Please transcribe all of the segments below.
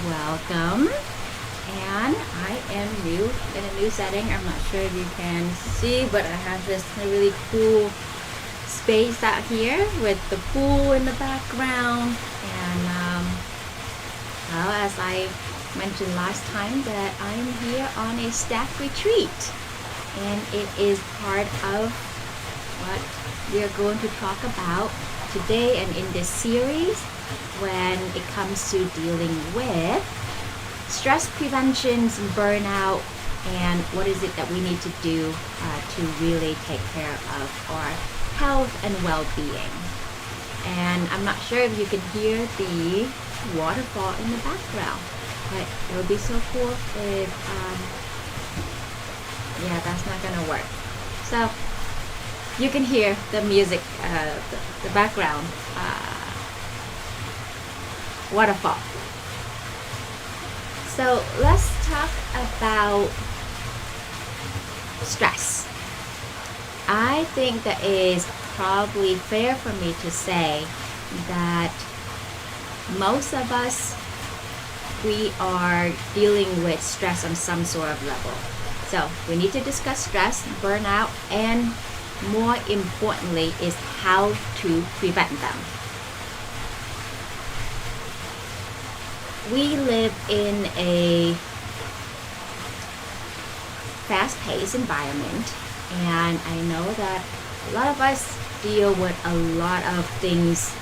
welcome. And I am new in a new setting. I'm not sure if you can see, but I have this really cool space out here with the pool in the background. And well, as I mentioned last time, that I'm here on a staff retreat, and it is part of what we are going to talk about today and in this series when it comes to dealing with stress prevention, burnout, and what is it that we need to do to really take care of our health and well-being. And I'm not sure if you can hear the waterfall in the background, but it would be so cool if yeah, that's not gonna work. So you can hear the music, the background waterfall. So let's talk about stress. I think that it is probably fair for me to say that most of us, we are dealing with stress on some sort of level. So we need to discuss stress, burnout, and more importantly is how to prevent them. We live in a fast-paced environment, and I know that a lot of us deal with a lot of things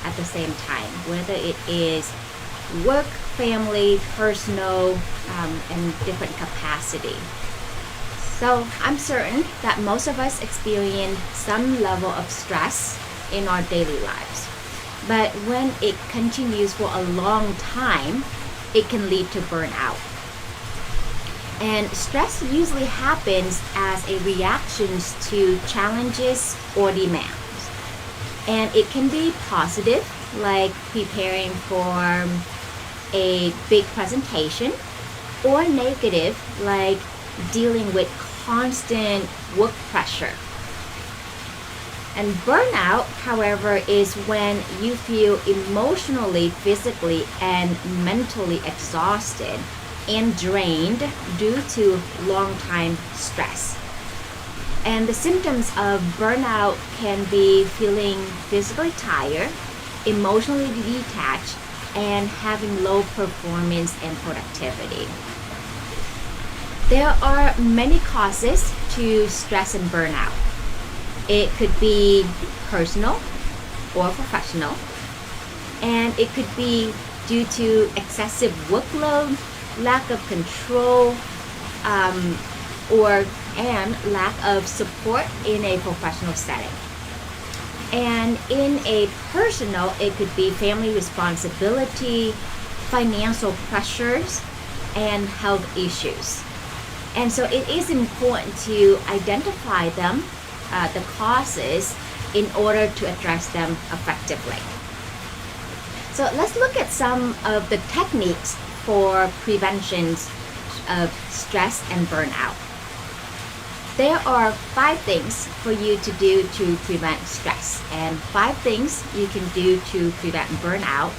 at the same time, whether it is work, family, personal, and different capacity. So I'm certain that most of us experience some level of stress in our daily lives. But when it continues for a long time, it can lead to burnout. And stress usually happens as a reaction to challenges or demands. And it can be positive, like preparing for a big presentation, or negative, like dealing with constant work pressure. And burnout, however, is when you feel emotionally, physically, and mentally exhausted and drained due to long-time stress. And the symptoms of burnout can be feeling physically tired, emotionally detached, and having low performance and productivity. There are many causes to stress and burnout. It could be personal or professional, and it could be due to excessive workload, lack of control, and lack of support in a professional setting. And in a personal, it could be family responsibility, financial pressures, and health issues. And so it is important to identify them, the causes, in order to address them effectively. So let's look at some of the techniques for prevention of stress and burnout. There are 5 things for you to do to prevent stress and 5 things you can do to prevent burnout.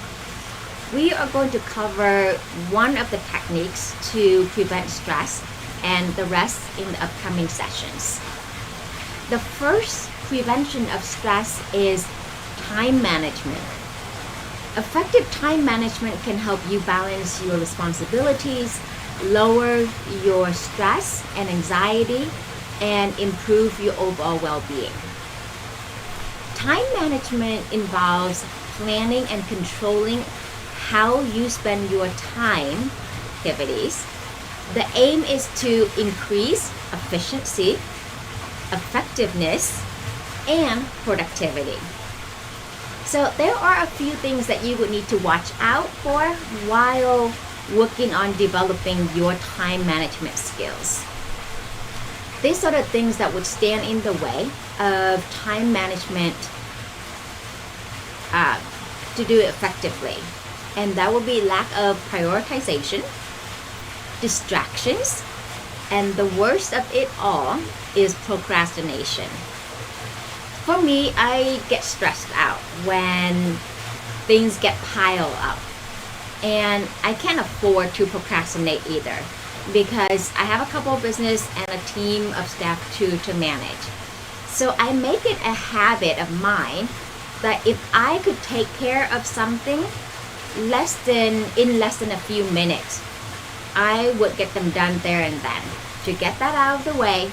We are going to cover one of the techniques to prevent stress and the rest in the upcoming sessions. The first prevention of stress is time management. Effective time management can help you balance your responsibilities, lower your stress and anxiety, and improve your overall well-being. Time management involves planning and controlling how you spend your time activities. The aim is to increase efficiency, effectiveness, and productivity. So there are a few things that you would need to watch out for while working on developing your time management skills. These are the things that would stand in the way of time management to do it effectively. And that would be lack of prioritization, distractions, and the worst of it all is procrastination. For me, I get stressed out when things get piled up. And I can't afford to procrastinate either because I have a couple of business and a team of staff to manage. So I make it a habit of mine that if I could take care of something less than a few minutes, I would get them done there and then. To get that out of the way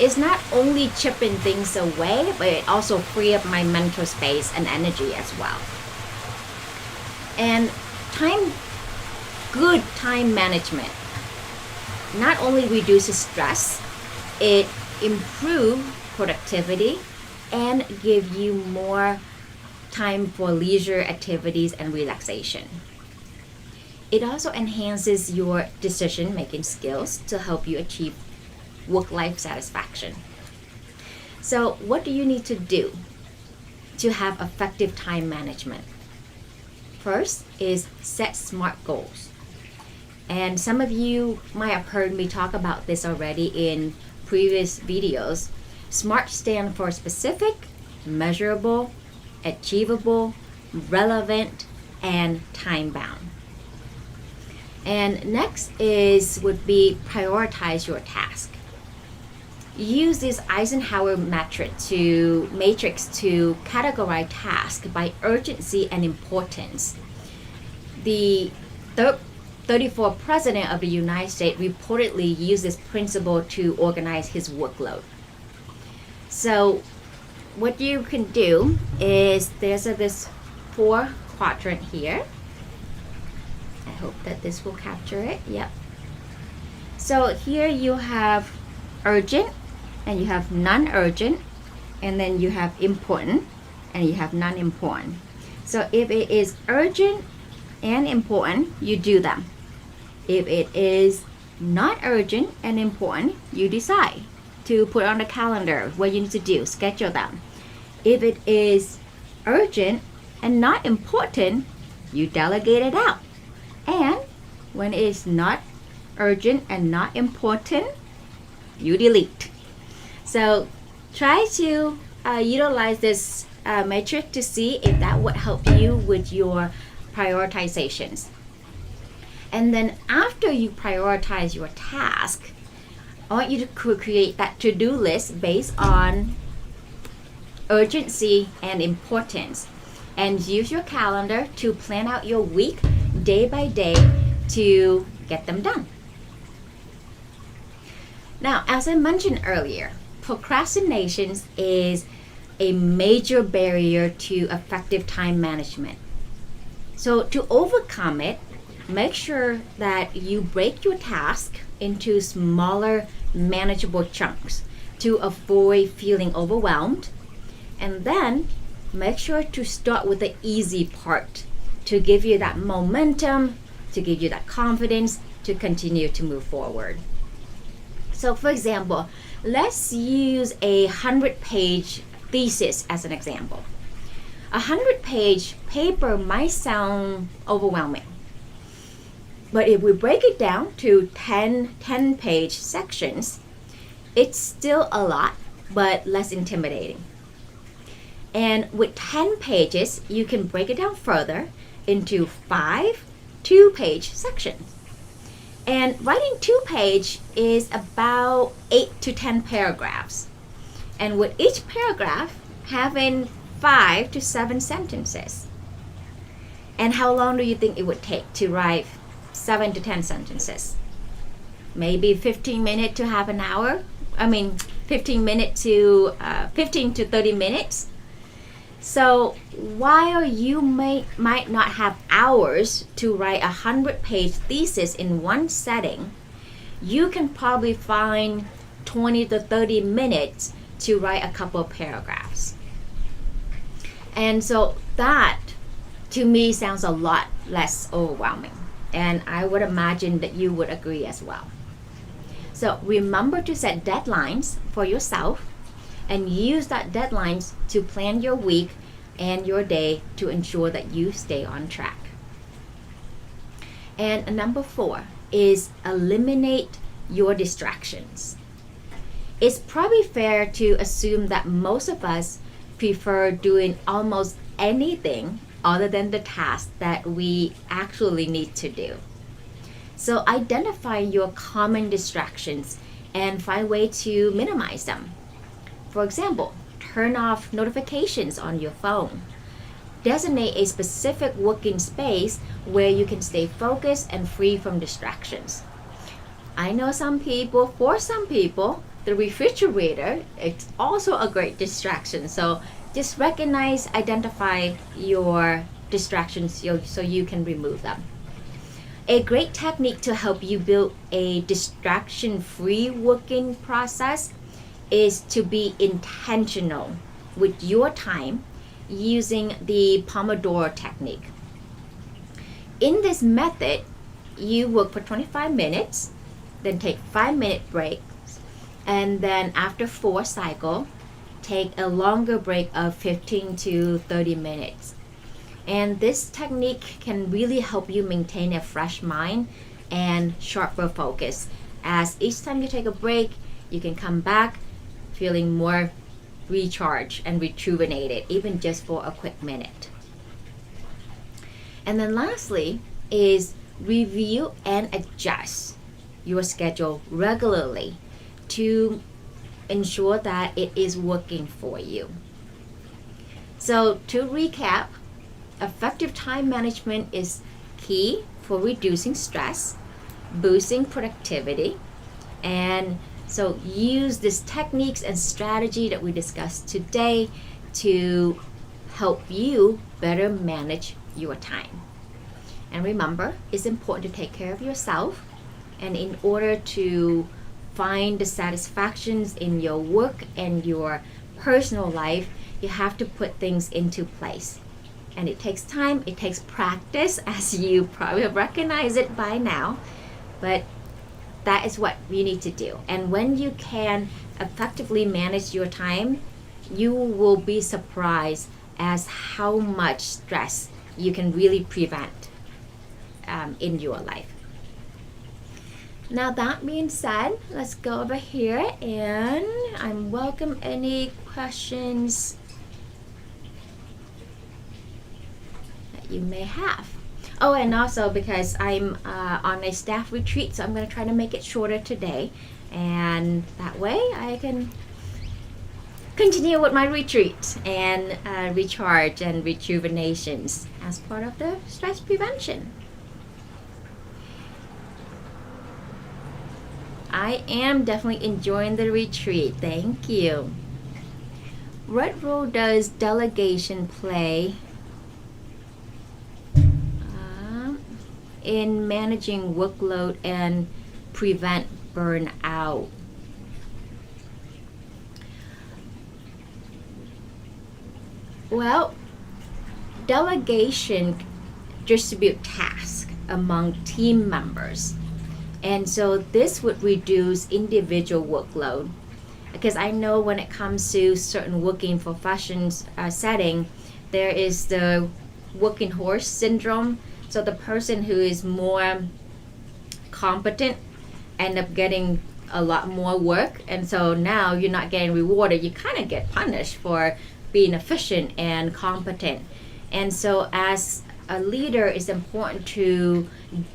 is not only chipping things away, but it also free up my mental space and energy as well. And good time management not only reduces stress, it improves productivity and give you more time for leisure activities and relaxation. It also enhances your decision-making skills to help you achieve work-life satisfaction. So what do you need to do to have effective time management? First is set SMART goals. And some of you might have heard me talk about this already in previous videos. SMART stands for specific, measurable, achievable, relevant, and time-bound. And next would be prioritize your task. Use this Eisenhower matrix to categorize tasks by urgency and importance. The 34th President of the United States reportedly used this principle to organize his workload. So what you can do is there's this 4 quadrant here. I hope that this will capture it. Yep. So here you have urgent, and you have non-urgent, and then you have important, and you have non-important. So if it is urgent and important, you do them. If it is not urgent and important, you decide to put on the calendar what you need to do, schedule them. If it is urgent and not important, you delegate it out. And when it is not urgent and not important, you delete. So try to utilize this matrix to see if that would help you with your prioritizations. And then after you prioritize your task, I want you to create that to-do list based on urgency and importance, and use your calendar to plan out your week day by day to get them done. Now, as I mentioned earlier, procrastination is a major barrier to effective time management. So to overcome it, make sure that you break your task into smaller, manageable chunks to avoid feeling overwhelmed. And then make sure to start with the easy part to give you that momentum, to give you that confidence to continue to move forward. So for example, let's use a 100-page thesis as an example. A 100-page paper might sound overwhelming, but if we break it down to 10-page sections, it's still a lot, but less intimidating. And with 10 pages, you can break it down further into 5 2-page sections. And writing 2-page is about 8 to 10 paragraphs. And with each paragraph having 5 to 7 sentences. And how long do you think it would take to write 7 to 10 sentences? Maybe 15 minutes to half an hour. 15 to 30 minutes. So while you might not have hours to write a 100-page thesis in one setting, you can probably find 20 to 30 minutes to write a couple of paragraphs. And so that, to me, sounds a lot less overwhelming. And I would imagine that you would agree as well. So remember to set deadlines for yourself and use that deadlines to plan your week and your day to ensure that you stay on track. And number 4 is eliminate your distractions. It's probably fair to assume that most of us prefer doing almost anything other than the task that we actually need to do. So identify your common distractions and find a way to minimize them. For example, turn off notifications on your phone. Designate a specific working space where you can stay focused and free from distractions. I know for some people, the refrigerator is also a great distraction. So just identify your distractions so you can remove them. A great technique to help you build a distraction-free working process is to be intentional with your time using the Pomodoro technique. In this method, you work for 25 minutes, then take 5-minute breaks, and then after 4 cycles, take a longer break of 15 to 30 minutes. And this technique can really help you maintain a fresh mind and sharper focus, as each time you take a break, you can come back feeling more recharged and rejuvenated, even just for a quick minute. And then lastly is review and adjust your schedule regularly to ensure that it is working for you. So to recap, effective time management is key for reducing stress, boosting productivity, and so use these techniques and strategy that we discussed today to help you better manage your time. And remember, it's important to take care of yourself, and in order to find the satisfactions in your work and your personal life, you have to put things into place. And it takes time, it takes practice, as you probably recognize it by now, but that is what you need to do. And when you can effectively manage your time, you will be surprised as how much stress you can really prevent in your life. Now that being said, let's go over here and I welcome any questions that you may have. Oh, and also because I'm on a staff retreat, so I'm going to try to make it shorter today, and that way I can continue with my retreat and recharge and rejuvenations as part of the stress prevention. I am definitely enjoying the retreat. Thank you. What role does delegation play in managing workload and prevent burnout? Well, delegation distribute tasks among team members, and so this would reduce individual workload, because I know when it comes to certain working professions setting, there is the working horse syndrome. So the person who is more competent end up getting a lot more work, and so now you're not getting rewarded. You kind of get punished for being efficient and competent. And so as a leader, it's important to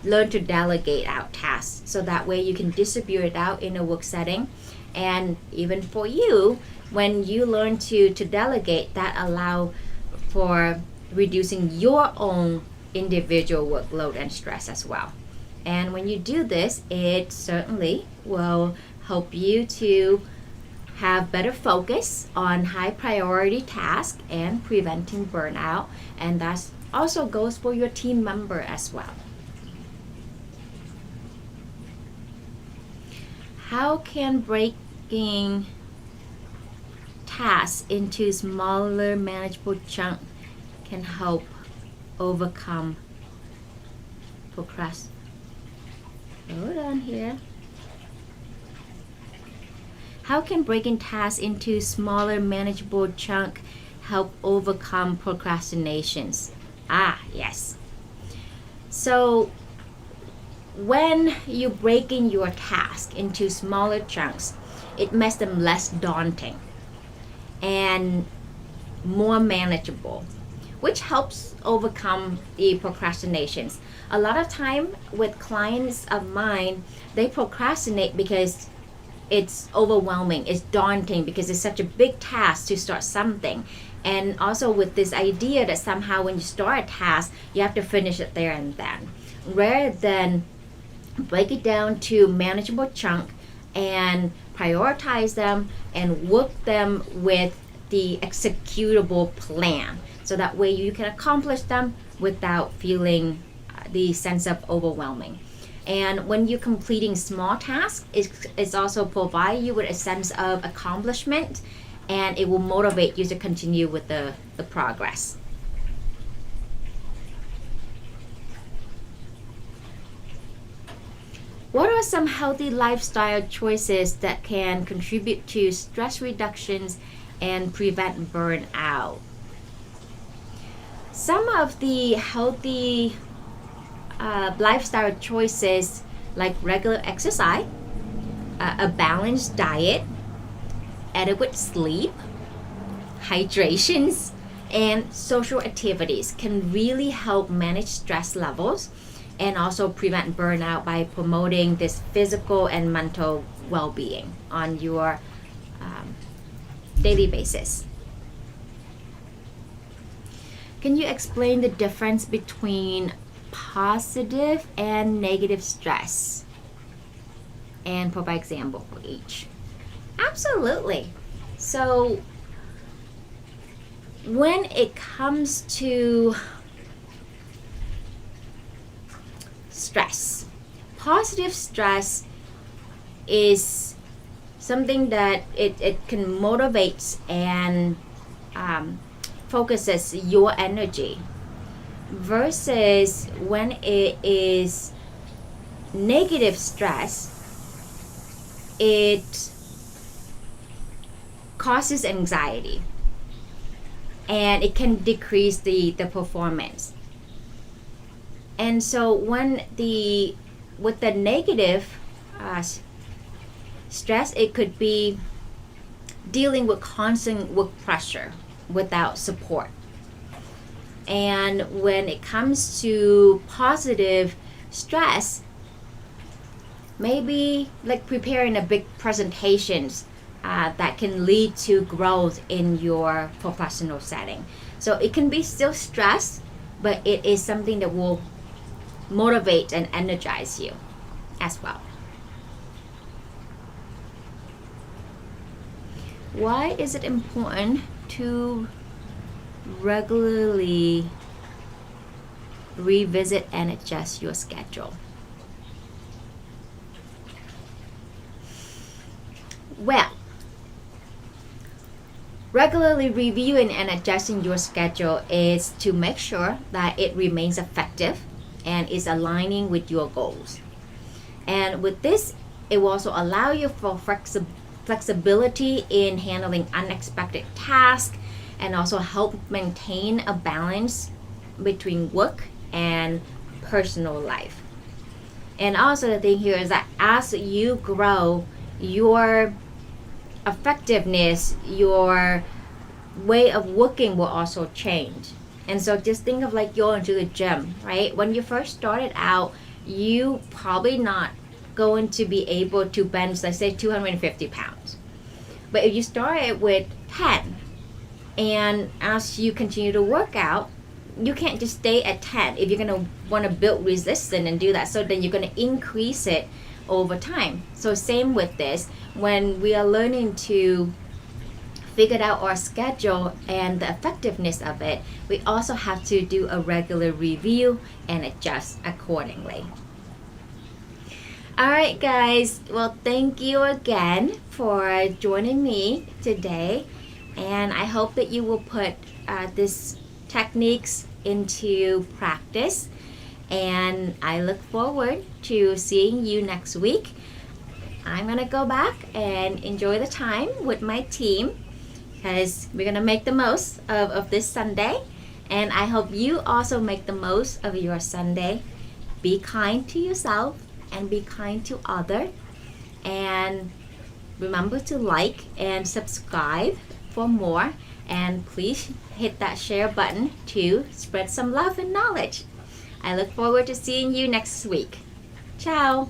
learn to delegate out tasks, so that way you can distribute it out in a work setting. And even for you, when you learn to delegate, that allow for reducing your own individual workload and stress as well. And when you do this, it certainly will help you to have better focus on high priority tasks and preventing burnout, and that also goes for your team member as well. How can breaking tasks into smaller manageable chunks can help overcome procrastination? Hold on here. How can breaking tasks into smaller manageable chunks help overcome procrastinations? Yes. So when you're breaking your task into smaller chunks, it makes them less daunting and more manageable, which helps overcome the procrastinations. A lot of time with clients of mine, they procrastinate because it's overwhelming, it's daunting, because it's such a big task to start something. And also with this idea that somehow when you start a task, you have to finish it there and then, rather than break it down to manageable chunk and prioritize them and work them with the executable plan, so that way you can accomplish them without feeling the sense of overwhelming. And when you're completing small tasks, it's also provide you with a sense of accomplishment, and it will motivate you to continue with the progress. What are some healthy lifestyle choices that can contribute to stress reductions and prevent burnout? Some of the healthy lifestyle choices, like regular exercise, a balanced diet, adequate sleep, hydrations, and social activities, can really help manage stress levels and also prevent burnout by promoting this physical and mental well-being on your daily basis. Can you explain the difference between positive and negative stress and provide example for each? Absolutely. So when it comes to stress, positive stress is something that it can motivate and focuses your energy, versus when it is negative stress, it causes anxiety and it can decrease the performance. And so when with the negative stress, it could be dealing with constant work pressure without support. And when it comes to positive stress, maybe like preparing a big presentations that can lead to growth in your professional setting. So it can be still stress, but it is something that will motivate and energize you as well. Why is it important to regularly revisit and adjust your schedule? Well, regularly reviewing and adjusting your schedule is to make sure that it remains effective and is aligning with your goals. And with this, it will also allow you for flexibility in handling unexpected tasks, and also help maintain a balance between work and personal life. And also the thing here is that as you grow, your effectiveness, your way of working will also change. And so just think of like going to the gym, right? When you first started out, you probably not going to be able to bench, let's say 250 pounds. But if you started with 10, and as you continue to work out, you can't just stay at 10 if you're going to want to build resistance and do that. So then you're going to increase it over time. So same with this, when we are learning to figure out our schedule and the effectiveness of it, we also have to do a regular review and adjust accordingly. All right, guys. Well, thank you again for joining me today. And I hope that you will put these techniques into practice. And I look forward to seeing you next week. I'm going to go back and enjoy the time with my team, because we're going to make the most of this Sunday. And I hope you also make the most of your Sunday. Be kind to yourself and be kind to others. And remember to like and subscribe for more. And please hit that share button to spread some love and knowledge. I look forward to seeing you next week. Ciao!